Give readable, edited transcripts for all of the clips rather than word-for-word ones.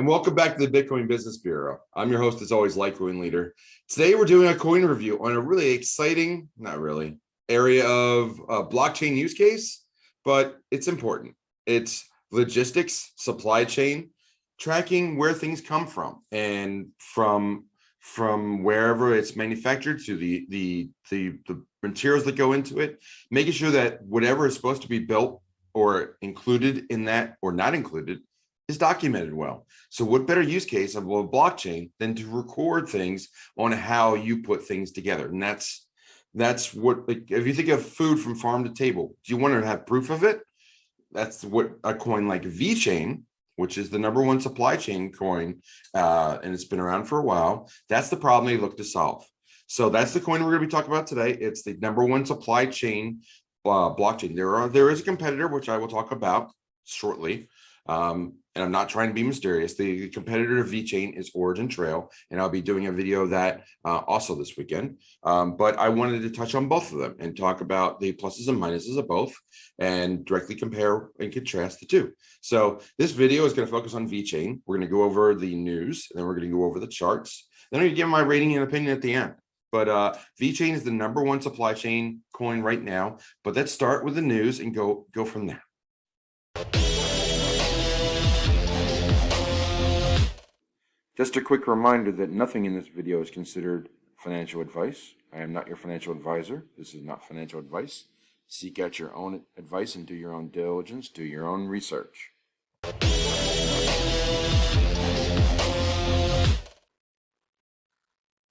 And welcome back to the Bitcoin Business Bureau. I'm your host, as always, LitecoinLeader. Today, we're doing a coin review on a really exciting, not really, area of blockchain use case, but it's important. It's logistics, supply chain, tracking where things come from, and from wherever it's manufactured to the materials that go into it, making sure that whatever is supposed to be built or included in that or not included is documented well. So what better use case of a blockchain than to record things on how you put things together? And that's what, like, if you think of food from farm to table, do you want to have proof of it? That's what a coin like VeChain, which is the #1 supply chain coin, and it's been around for a while. That's the problem they look to solve. So that's the coin we're going to be talking about today. It's the #1 supply chain blockchain. There is a competitor, which I will talk about shortly. And I'm not trying to be mysterious. The competitor of VeChain is Origin Trail, and I'll be doing a video of that also this weekend. But I wanted to touch on both of them and talk about the pluses and minuses of both and directly compare and contrast the two. So this video is going to focus on VeChain. We're going to go over the news, and then we're going to go over the charts. Then I'm going to give my rating and opinion at the end. But VeChain is the #1 supply chain coin right now. But let's start with the news and go from there. Just a quick reminder that nothing in this video is considered financial advice. I am not your financial advisor. This is not financial advice. Seek out your own advice and do your own diligence, do your own research.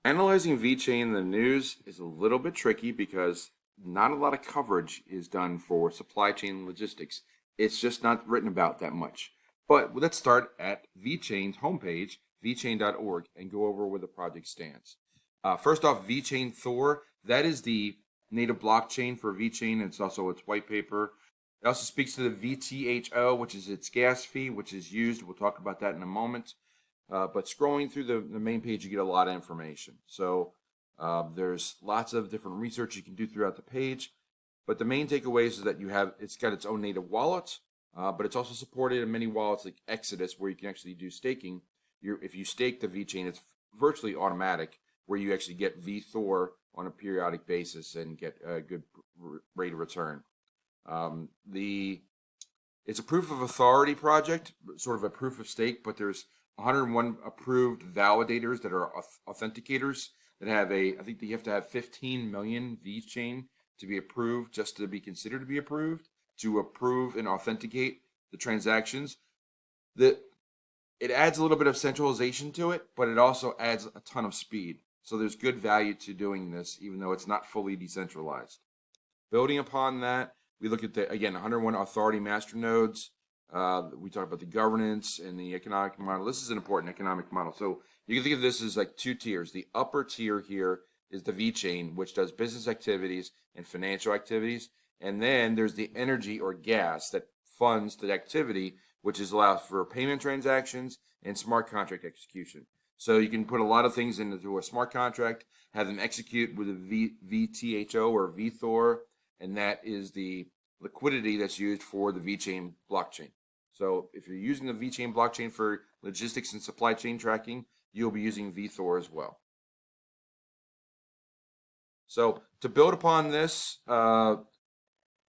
Analyzing VeChain in the news is a little bit tricky because not a lot of coverage is done for supply chain logistics. It's just not written about that much. But let's start at VeChain's homepage, VeChain.org, and go over where the project stands. First off, VeChain Thor, that is the native blockchain for VeChain. It's also its white paper. It also speaks to the VTHO, which is its gas fee, which is used. We'll talk about that in a moment. But scrolling through the main page, you get a lot of information. So there's lots of different research you can do throughout the page. But the main takeaways is that it's got its own native wallet, but it's also supported in many wallets like Exodus, where you can actually do staking. If you stake the VeChain, it's virtually automatic, where you actually get VThor on a periodic basis and get a good rate of return. It's a proof of authority project, sort of a proof of stake, but there's 101 approved validators that are authenticators that have I think you have to have 15 million VeChain to be approved, just to be considered to be approved, to approve and authenticate the transactions. It adds a little bit of centralization to it, but it also adds a ton of speed. So there's good value to doing this, even though it's not fully decentralized. Building upon that, we look at 101 authority masternodes. We talk about the governance and the economic model. This is an important economic model. So you can think of this as like two tiers. The upper tier here is the VeChain, which does business activities and financial activities. And then there's the energy or gas that funds the activity, which is allowed for payment transactions and smart contract execution. So you can put a lot of things into a smart contract, have them execute with a VTHO or VThor, and that is the liquidity that's used for the VeChain blockchain. So if you're using the VeChain blockchain for logistics and supply chain tracking, you'll be using VThor as well. So to build upon this,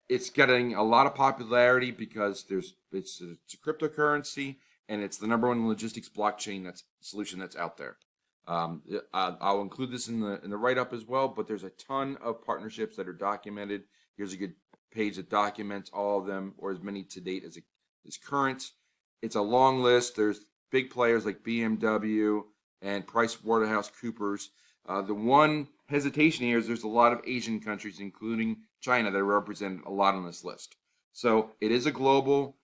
it's getting a lot of popularity because it's a cryptocurrency, and it's the #1 logistics blockchain solution that's out there. I'll include this in the write-up as well, but there's a ton of partnerships that are documented. Here's a good page that documents all of them, or as many to date as is current. It's a long list. There's big players like BMW and PricewaterhouseCoopers. The one hesitation here is there's a lot of Asian countries, including China, that are represented a lot on this list. So it is a global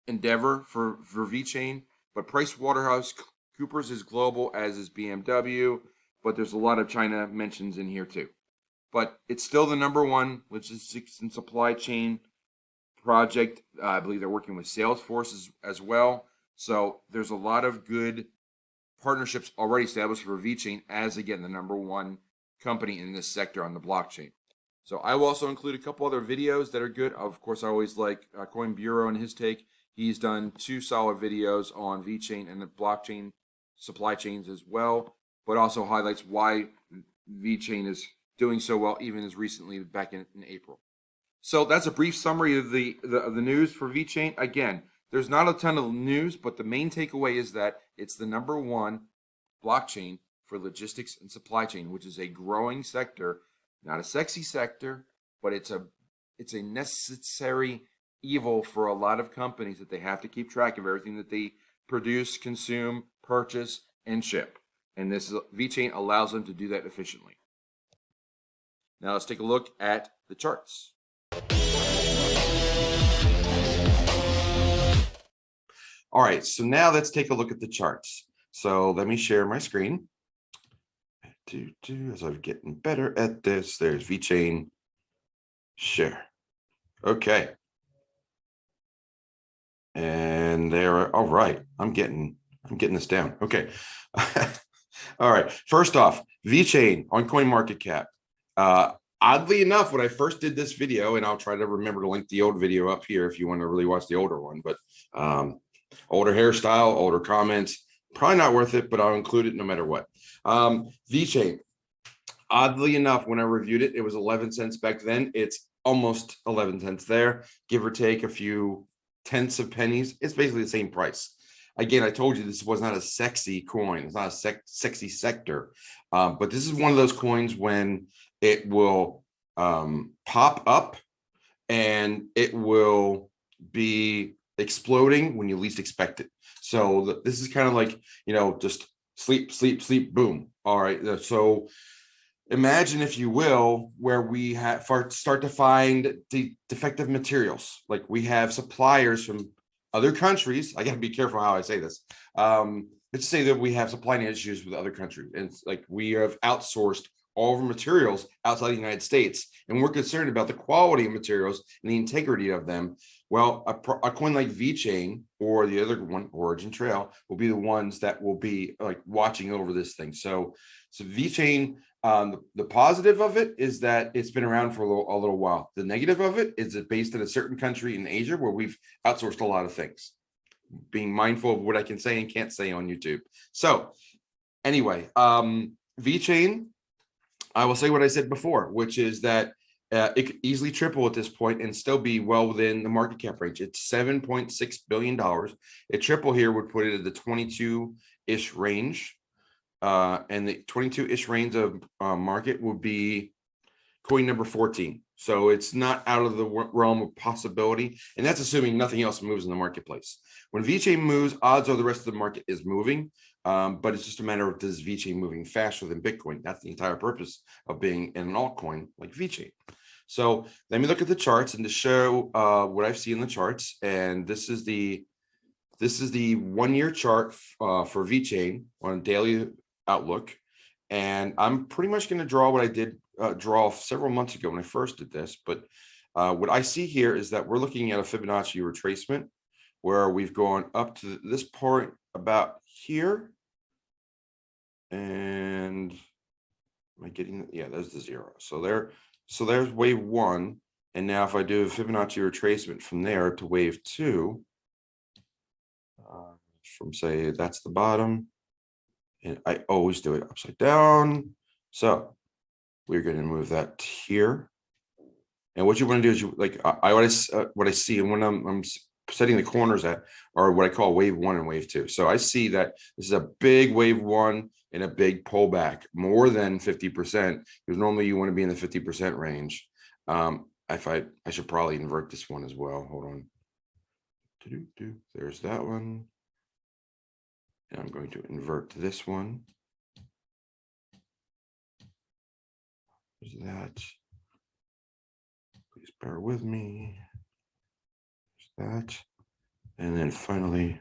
endeavor for VeChain, but PricewaterhouseCoopers is global, as is BMW, but there's a lot of China mentions in here too. But it's still the #1 logistics and supply chain project. I believe they're working with Salesforce as well. So there's a lot of good partnerships already established for VeChain as, again, the #1 company in this sector on the blockchain. So I will also include a couple other videos that are good. Of course, I always like Coin Bureau and his take. He's done 2 solid videos on VeChain and the blockchain supply chains as well, but also highlights why VeChain is doing so well even as recently back in April. So that's a brief summary of the news for VeChain. Again, there's not a ton of news, but the main takeaway is that it's the #1 blockchain for logistics and supply chain, which is a growing sector, not a sexy sector, but it's a necessary evil for a lot of companies that they have to keep track of everything that they produce, consume, purchase, and ship. And this VeChain allows them to do that efficiently. Now let's take a look at the charts. All right, so now let's take a look at the charts. So let me share my screen. As I'm getting better at this, there's VeChain share. Okay. And there, all right, I'm getting this down. Okay. All right. First off, VeChain on CoinMarketCap. Oddly enough, when I first did this video, and I'll try to remember to link the old video up here if you want to really watch the older one, but older hairstyle, older comments, probably not worth it, but I'll include it no matter what. VeChain, oddly enough, when I reviewed it, it was 11 cents back then. It's almost 11 cents there, give or take a few tenths of pennies. It's basically the same price. Again, I told you this was not a sexy coin. It's not a sexy sector, but this is one of those coins when it will pop up and it will be exploding when you least expect it. So this is kind of like, just sleep, sleep, sleep, boom. All right. So imagine, if you will, where we start to find defective materials. Like we have suppliers from other countries. I got to be careful how I say this. Let's say that we have supply chain issues with other countries, and it's like we have outsourced all of our materials outside the United States, and we're concerned about the quality of materials and the integrity of them. Well, a coin like VeChain or the other one, Origin Trail, will be the ones that will be like watching over this thing. So VeChain, the positive of it is that it's been around for a little while. The negative of it is it's based in a certain country in Asia where we've outsourced a lot of things. Being mindful of what I can say and can't say on YouTube. So anyway, VeChain, I will say what I said before, which is that it could easily triple at this point and still be well within the market cap range. It's $7.6 billion. A triple here would put it at the 22-ish range. And the 22-ish range of market would be coin number 14. So it's not out of the realm of possibility. And that's assuming nothing else moves in the marketplace. When VeChain moves, odds are the rest of the market is moving. But it's just a matter of, does VeChain moving faster than Bitcoin? That's the entire purpose of being in an altcoin like VeChain. So let me look at the charts and to show what I've seen in the charts. And this is the 1-year chart for VeChain on daily outlook. And I'm pretty much going to draw what I did draw several months ago when I first did this. But what I see here is that we're looking at a Fibonacci retracement where we've gone up to this point about here. And am I getting, yeah, there's the 0. So there's wave 1. And now if I do a Fibonacci retracement from there to wave 2, from say that's the bottom, and I always do it upside down. So we're going to move that here. And what you want to do is what I see, and when I'm setting the corners at are what I call wave 1 and wave 2. So I see that this is a big wave 1 and a big pullback, more than 50%, because normally you want to be in the 50% range. I should probably invert this one as well. Hold on. There's that one. And I'm going to invert this one. There's that. Please bear with me. There's that. And then finally,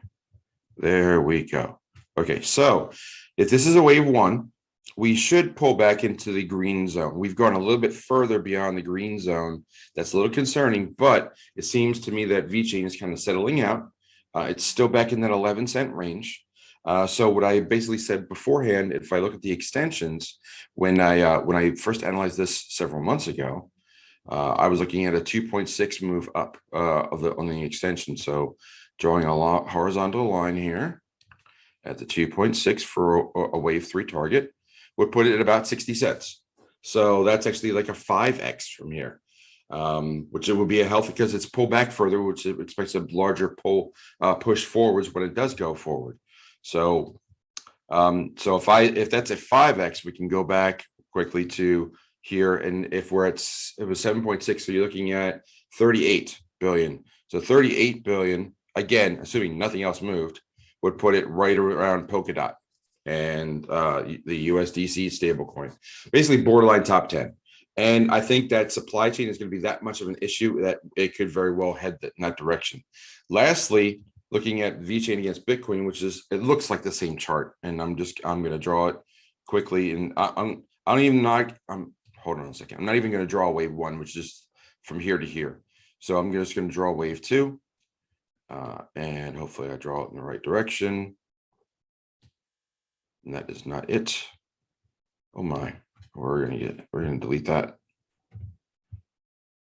there we go. Okay, so if this is a wave 1, we should pull back into the green zone. We've gone a little bit further beyond the green zone. That's a little concerning, but it seems to me that VeChain is kind of settling out. It's still back in that 11-cent range. So what I basically said beforehand, if I look at the extensions, when I first analyzed this several months ago, I was looking at a 2.6 move up on the extension. So drawing a horizontal line here at the 2.6 for a wave 3 target, would put it at about 60 cents. So that's actually like a 5x from here, which it would be a healthy, because it's pulled back further, which it expects a larger push forwards when it does go forward. So if that's a 5x, we can go back quickly to here, and if we're at, it was 7.6, so you're looking at 38 billion. So 38 billion, again, assuming nothing else moved, would put it right around Polkadot and the USDC stablecoin, basically borderline top 10. And I think that supply chain is going to be that much of an issue that it could very well head in that direction. Lastly, looking at VeChain against Bitcoin, which is, it looks like the same chart, and I'm going to draw it quickly, and hold on a second. I'm not even going to draw wave 1, which is from here to here. So I'm just going to draw wave 2, and hopefully I draw it in the right direction. And that is not it. Oh my, we're going to delete that.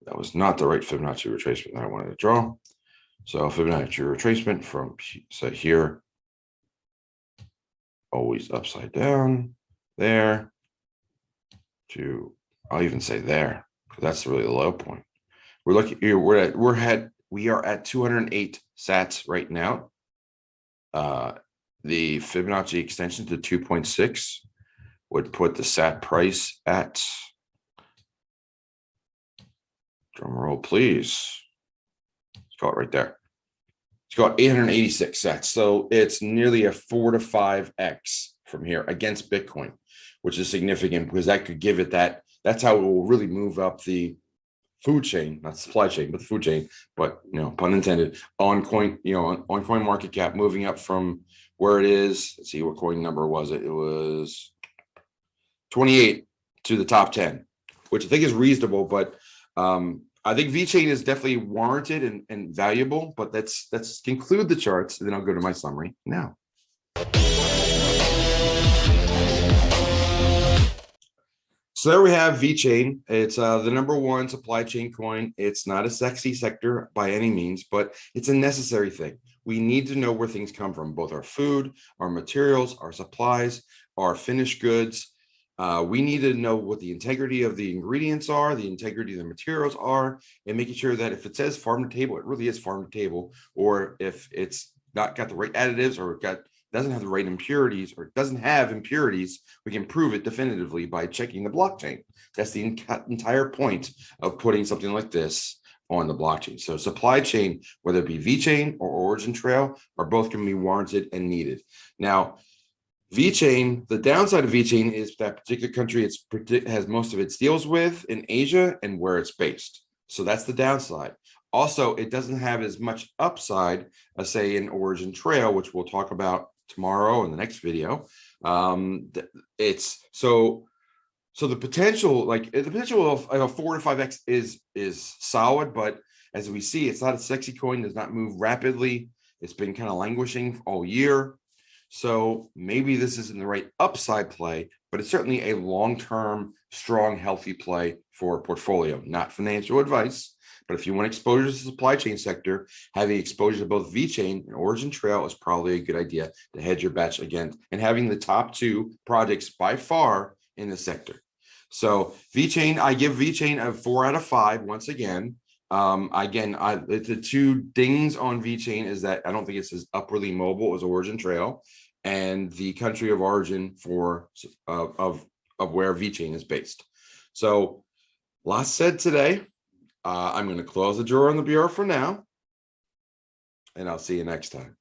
That was not the right Fibonacci retracement that I wanted to draw. So Fibonacci retracement from, say, here, always upside down, there, to, I'll even say there, because that's really the low point. We're looking here, we are at 208 sats right now. The Fibonacci extension to 2.6 would put the sat price at, drum roll please, let's call it right there. It's got 886 sats. So it's nearly a 4 to 5x from here against Bitcoin, which is significant, because that could give it that, that's how it will really move up the food chain, not supply chain, but the food chain, but pun intended, on coin market cap, moving up from where it is. Let's see, what coin number was it? It was 28 to the top 10, which I think is reasonable, but I think VeChain is definitely warranted and valuable, but let's conclude the charts, and then I'll go to my summary now. So there we have VeChain. It's the #1 supply chain coin. It's not a sexy sector by any means, but it's a necessary thing. We need to know where things come from, both our food, our materials, our supplies, our finished goods. We need to know what the integrity of the ingredients are, the integrity of the materials are, and making sure that if it says farm to table, it really is farm to table, or if it's not got the right additives, or doesn't have the right impurities, or doesn't have impurities, we can prove it definitively by checking the blockchain. That's the entire point of putting something like this on the blockchain. So supply chain, whether it be VeChain or Origin Trail, are both going to be warranted and needed. Now, VeChain, the downside of VeChain is that particular country it has most of its deals with in Asia and where it's based. So that's the downside. Also, it doesn't have as much upside as, say, an Origin Trail, which we'll talk about tomorrow in the next video. It's so the potential, of a 4 to 5x is solid, but as we see, it's not a sexy coin, does not move rapidly. It's been kind of languishing all year. So maybe this isn't the right upside play, but it's certainly a long-term, strong, healthy play for a portfolio. Not financial advice, but if you want exposure to the supply chain sector, having exposure to both VeChain and Origin Trail is probably a good idea to hedge your bets against, and having the top 2 projects by far in the sector. So VeChain, I give VeChain a 4 out of 5 once again. The 2 dings on VeChain is that I don't think it's as upwardly mobile as Origin Trail, and the country of origin of where VeChain is based. So, lots said today. I'm going to close the drawer on the bureau for now, and I'll see you next time.